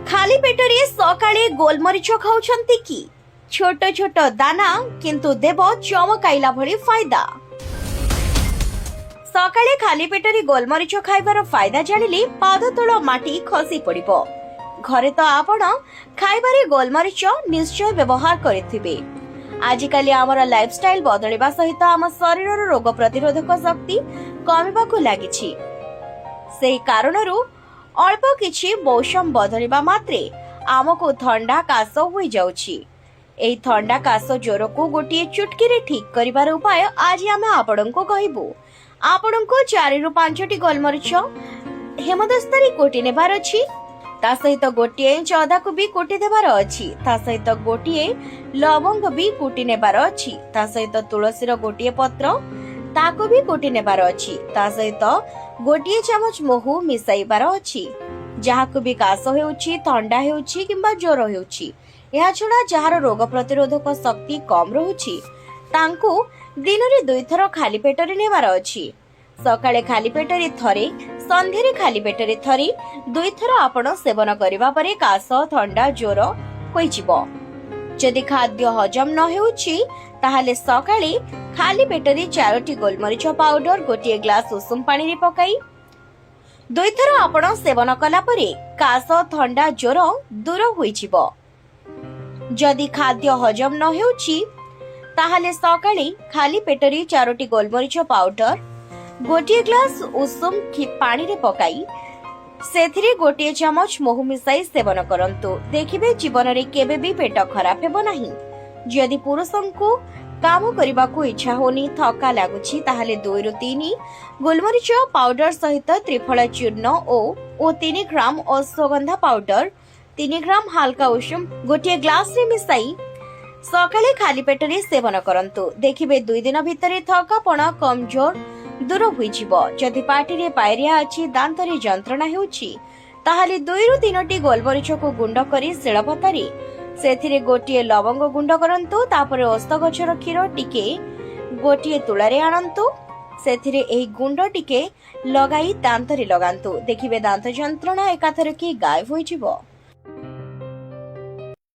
खाली पेटरे सकाळे गोलमरीच खाउछंती कि छोट छोट दाना किंतु देव चमकाइला भली फायदा। सकाळे खाली पेटरे गोलमरीच खाइबार फायदा जानिले पाद तळ माटी खसी पड़िबो। घरे तो आपण खाइबारे गोलमरीच निश्चय व्यवहार करिथिबे। आजिकाली आमर लाइफस्टाइल बदलिबा सहित आम शरीर रोग प्रतिरोधक शक्ति कमिबाकू लागिछि। सेही कारणरू अल्प किछि मौसम बदलिबा मात्रे आमको थंडा काश होई जाउछि। एही थंडा काश ज्वर को गोटे चुटकी रे ठीक करिबार उपाय आज आमे आपणको कहिबु। आपणको 4 रु 5 टी गोलमरीच हेमदस्तारी कोटी नेबार अछि। ता सहित गोटे इंच अदा को भी कोटी देबार अछि। ता सहित गोटे लवंग भी कोटी नेबार अछि। ता सहित तुलसी रो गोटे पत्र ताको भी कोटी नेबार अछि। ता सहित गोटे चमच महू मिसाइबार अछि। जहाको भी काश हेउछि, ठंडा हेउछि किंबा ज्वर हेउछि, या छडा जहार रोग प्रतिरोधक शक्ति कम रहुछि तांको दिनरे 2 थर खाली पेटरे नेबार अछि। सकाळे खाली पेटरे थरे, संध्यारे खाली पेटरे थरे 2 थर आपण सेवन करिबा परे काश, ठंडा, ज्वर होई जिवो। जदि खाद्य हजम न हेउछि ताहाले सकाळे खाली पेटरे 4टी गोलमरीच पाउडर गोटे ग्लास उषुम पानी रे पकाई 2 थर आपण सेवन कला परे काश, ठंडा, ज्वर दूर होई जिवो। जदि खाद्य हजम न हेउछि ताहाले सकाळे खाली पेटरे 4टी गोलमरीच पाउडर गोटे ग्लास उषुम पानी रे पकाई सेथिरे गोटे चमच महू मिसाई सेवन करंतु। देखिबे जीवन रे केबे भी पेट खराब हेबो नाही। जदि पुरुषंको काम करबाकू इच्छा होनी, थका लागुछि ताहाले 2 रु 3 गोलमरीच पाउडर सहित त्रिफला चूर्ण ओ 3 ग्राम अश्वगंधा पाउडर 3 ग्राम हल्का उषुम गोटे ग्लास रे मिसाई सकाळे खाली पेटरे सेवन करंतु। देखिबे 2 दिन भितरे थकापण कमजोर दूर होई जिवो। जदि पाटी रे पायरिया अछि, दांत रे जंत्रणा हेउछि ताहाले 2 रु 3टी गोलमरीच को गुंड करी शिलपतारे सेथिरे गोटे लवंग गुंड करंतु। तापरे ओस्त गछर क्षीर टिके गोटे तुलारे आनंतु। सेथिरे एही गुंड टिके लगाई दांत रे लगांतु। देखिबे दांत जंत्रणा एकाथरके गायब होई जिवो।